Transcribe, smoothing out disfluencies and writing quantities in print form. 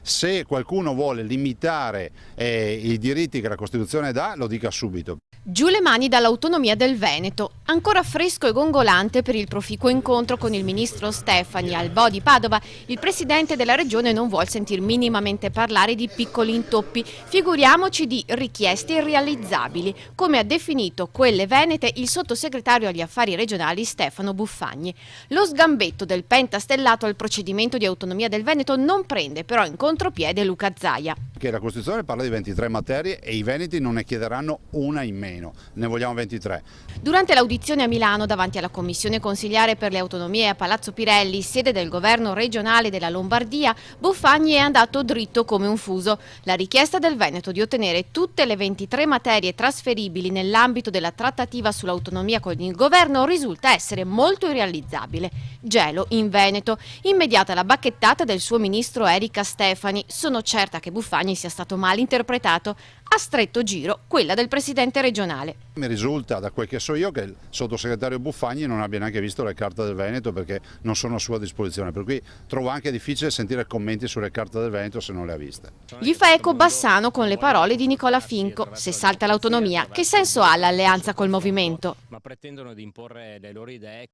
Se qualcuno vuole limitare i diritti che la Costituzione dà, lo dica subito. Giù le mani dall'autonomia del Veneto. Ancora fresco e gongolante per il proficuo incontro con il ministro Stefani al Bo di Padova, il presidente della regione non vuol sentir minimamente parlare di piccoli intoppi, figuriamoci di richieste irrealizzabili, come ha definito quelle venete il sottosegretario agli affari regionali Stefano Buffagni. Lo sgambetto del pentastellato al procedimento di autonomia del Veneto non prende però in contropiede Luca Zaia. Che la Costituzione parla di 23 materie e i veneti non ne chiederanno una in meno, ne vogliamo 23. Durante l'audizione a Milano davanti alla Commissione Consiliare per le Autonomie a Palazzo Pirelli, sede del governo regionale della Lombardia, Buffagni è andato dritto come un fuso. La richiesta del Veneto di ottenere tutte le 23 materie trasferibili nell'ambito della trattativa sull'autonomia con il governo risulta essere molto irrealizzabile. Gelo in Veneto. Immediata la bacchettata del suo ministro Erika Stefani. Sono certa che Buffagni sia stato mal interpretato. A stretto giro quella del presidente regionale. Mi risulta, da quel che so io, che il sottosegretario Buffagni non abbia neanche visto le carte del Veneto perché non sono a sua disposizione, per cui trovo anche difficile sentire commenti sulle carte del Veneto se non le ha viste. Gli fa eco Bassano con le parole di Nicola Finco. Se salta l'autonomia, che senso ha l'alleanza col movimento? Ma pretendono di imporre le loro idee.